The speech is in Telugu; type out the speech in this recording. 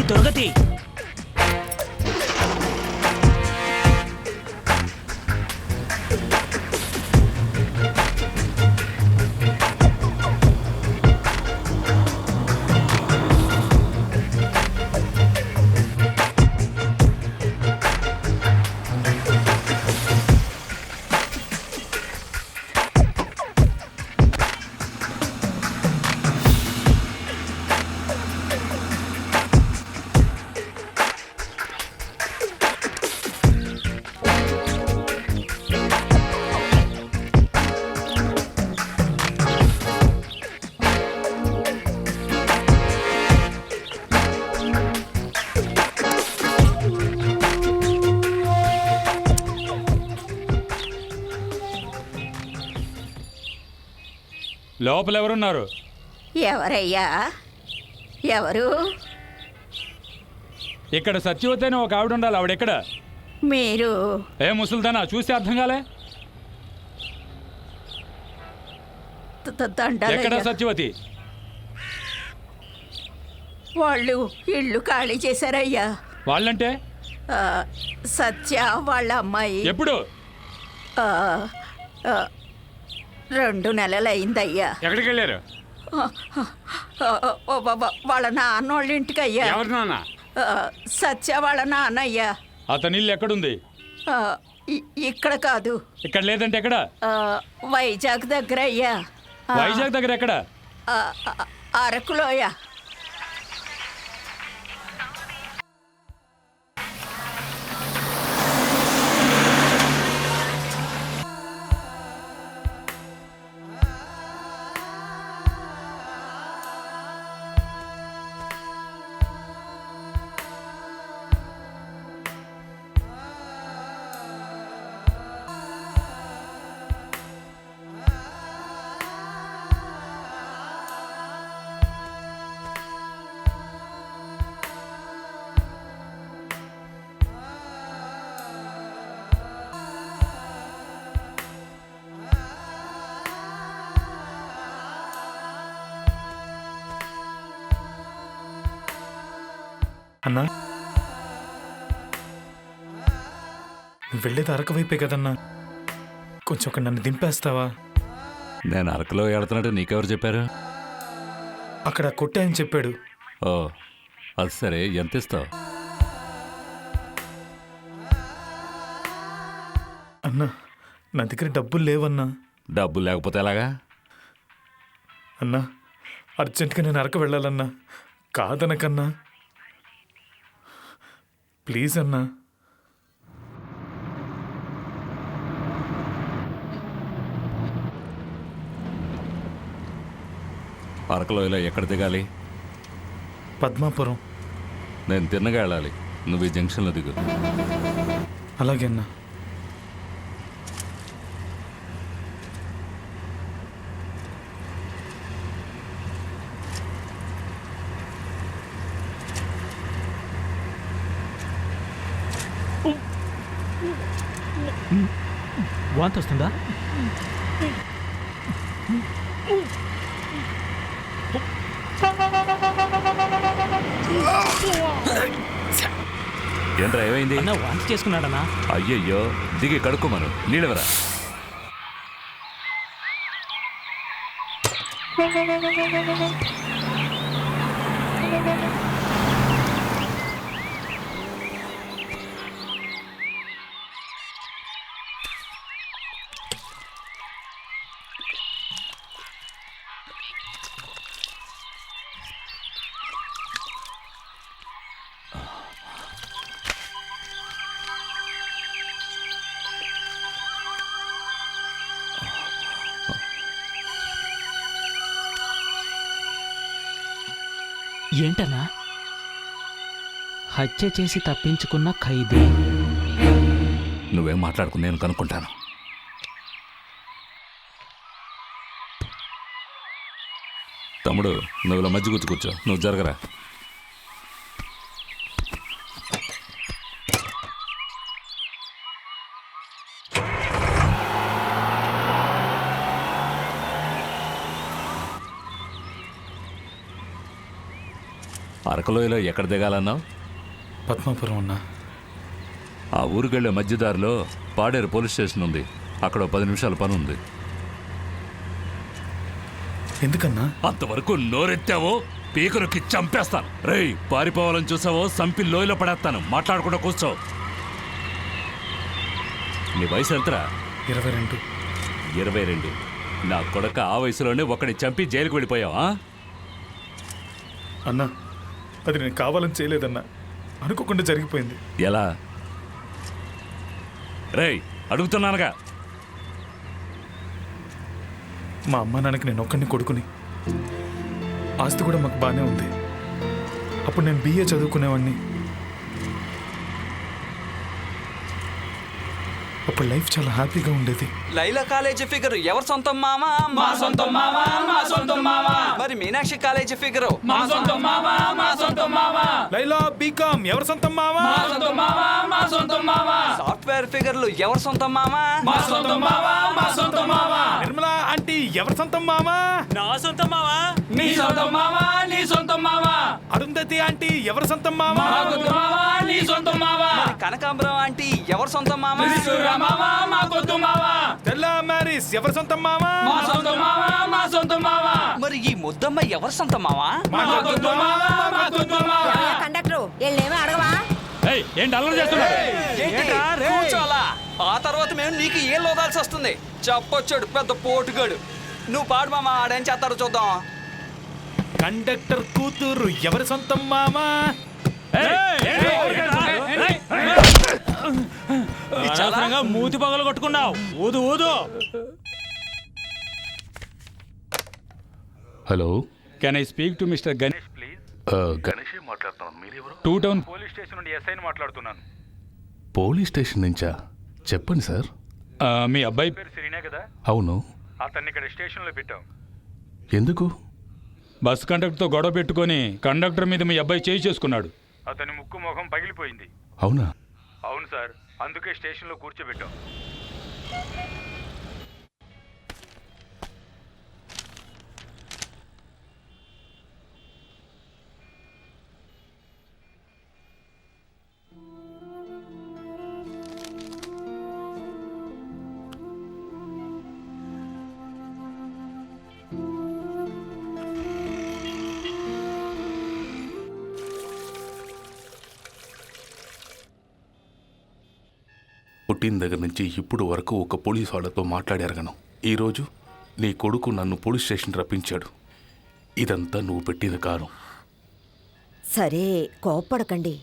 దుర్గతి లోపల ఎవరున్నారు? ఎవరయ్యా? ఎవరు? ఇక్కడ సత్యవతి అని ఒక ఆవిడ ఉండాలి. ఆవిడెక్కడ? మీరు ఏ ముసలిదానా చూస్తే అర్థం కాలే? ఎక్కడ సత్యవతి? వాళ్ళు ఇల్లు ఖాళీ చేశారయ్యా. వాళ్ళంటే? సత్య వాళ్ళ అమ్మాయి. ఎప్పుడు? 2 నెలలైందయ్యా. ఎక్కడికి వెళ్ళారు? వాళ్ళ నాన్నోళ్ళ ఇంటికి అయ్యా. ఎవరి నాన్న? సత్య వాళ్ళ నాన్నయ్యా. అతని ఇల్లు ఎక్కడుంది? ఇక్కడ కాదు. ఇక్కడ లేదంటే ఎక్కడ? వైజాగ్ దగ్గర అయ్యా. వైజాగ్ దగ్గర ఎక్కడ? అరకులోయ. అన్నా, నువ్వు వెళ్ళేది అరకు వైపే కదన్నా, కొంచెం నన్ను దింపేస్తావా? నేను అరకులో వెళ్తున్నట్టు నీకెవరు చెప్పారు? అక్కడ కొట్టాయని చెప్పాడు. ఓ అది సరే, ఎంత ఇస్తావు? అన్నా, నా దగ్గర డబ్బులు లేవన్నా. డబ్బులు లేకపోతే ఎలాగా? అన్నా, అర్జెంటుగా నేను అరకు వెళ్ళాలన్నా, కాదనకన్నా, ప్లీజ్ అన్నా. అరకులో ఇలా ఎక్కడ దిగాలి? పద్మాపురం. నేను తిన్నగా వెళ్ళాలి, నువ్వు ఈ జంక్షన్లో దిగు. అలాగే అన్నా. వాంతి వస్తుందా? ఏంట్రా ఏమైంది? అన్న వాంతి చేసుకున్నాడన్నా. అయ్యయ్యో, దిగి కడుక్కోమను, నీళ్ళెవరా? ఏంటన్నా? హత్య చేసి తప్పించుకున్న ఖైదీ. నువ్వేం మాట్లాడుకుని నేను కనుక్కుంటాను. తమ్ముడు, నువ్వు ఇలా మధ్య కూర్చో, నువ్వు జరగరా. అరకలోయలో ఎక్కడ దిగాలన్నావు? పద్మాపురం అన్నా. ఆ ఊరికెళ్ళే మధ్యదారిలో పాడేరు పోలీస్ స్టేషన్ ఉంది. అక్కడ 10 నిమిషాల పని ఉంది. ఎందుకన్నా? అంతవరకు నోరెత్తావో పీకరుకి చంపేస్తాను. రేయ్, పారిపోవాలని చూసావో సంపి లోయలో పడేస్తాను. మాట్లాడకుండా కూర్చో. నీ వయసు ఎంతరా? 22. 22. నా కొడక ఆ వయసులోనే ఒకడిని చంపి జైలుకు వెళ్ళిపోయావా? అన్నా, అది నేను కావాలని చేయలేదన్నా, అనుకోకుండా జరిగిపోయింది. ఎలా? రేయ్, అడుగుతున్నానుగా. మా అమ్మ నాన్నకి నేను ఒక్కడిని కొడుకుని. ఆస్తి కూడా మాకు బాగానే ఉంది. అప్పుడు నేను BA చదువుకునేవాడిని. అప్పుడు లైఫ్ చాలా హ్యాపీగా ఉండేది. లైలా కాలేజీ ఫిగర్ ఎవరు సొంతం మామా? మా సొంతం మావా, మా సొంతం మావా. మరి మీనాక్షి కాలేజీ ఫిగర్ మా సొంతం మావా, మా సొంతం మావా. లైలా బీకామ్ ఎవరు సొంతం మావా? మా సొంతం మావా, మా సొంతం మావా. సాఫ్ట్వేర్ ఫిగర్లు ఎవరు సొంతం మామా? మా సొంతం మావా, మా సొంతం మావా. నిర్మలా ఆంటీ ఎవరు సొంతం మావా? నా సొంతం మావా, నీ సొంతం మావా, నీ సొంతం మావా. అరుంధతి ఆంటీ ఎవరు సొంతం మావా? మా సొంతం మావా, నీ సొంతం మావా. కనకాంబరం ఆంటీ ఎవరు సొంతం మామా? త్రిశూర మావా, మా సొంతం మావా. తెల్లా మ్యారీస్ ఎవరు సొంతం మావా? మా సొంతం మావా, మా సొంతం మావా. మరి ఈ ముద్దమ్మ ఎవరు సొంతం మామా? మా సొంతం మావా, మా సొంతం మావా. కండక్టర్ వీళ్ళేమో అడగవా? ఏయ్, ఏంటి అల్లరి చేస్తున్నావు? ఏంటి? కూర్చోలా. ఆ తర్వాత మేము నీకు ఏం లోదాల్సి వస్తుంది. చెప్పొచ్చాడు పెద్ద పోటుగాడు. నువ్వు పాడు మామా, ఆడేం చేస్తారో చూద్దాం. కండక్టర్ కూతురు ఎవరు సొంతం మావా? అనవసరంగా మూతి పగలు కొట్టుకున్నావు. ఊదు ఊదు. Hello, can I speak to mister Ganesh please? Ganesh మాట్లాడుతున్నాను. మీరెవరు? 2 టౌన్ పోలీస్ స్టేషన్ నుండి ఎస్ఐని మాట్లాడుతున్నాను. పోలీస్ స్టేషన్ నుంచా? చెప్పండి సార్. మీ అబ్బాయి పేరు సిరీనే కదా? అవును. అతన్ని ఇక్కడ స్టేషన్లో పెట్టాం. ఎందుకు? బస్ కండక్టర్తో గొడవ పెట్టుకొని కండక్టర్ మీద మీ అబ్బాయి చేయి చేసుకున్నాడు. అతని ముక్కు ముఖం పగిలిపోయింది. అవునా? అవును సార్, అందుకే స్టేషన్లో కూర్చోబెట్టాం. పుట్టిన దగ్గర నుంచి ఇప్పుడు వరకు ఒక పోలీస్ వాళ్ళతో మాట్లాడారగను. ఈరోజు నీ కొడుకు నన్ను పోలీస్ స్టేషన్ రప్పించాడు. ఇదంతా నువ్వు పెట్టిన కారం. సరే కోప్పడకండి.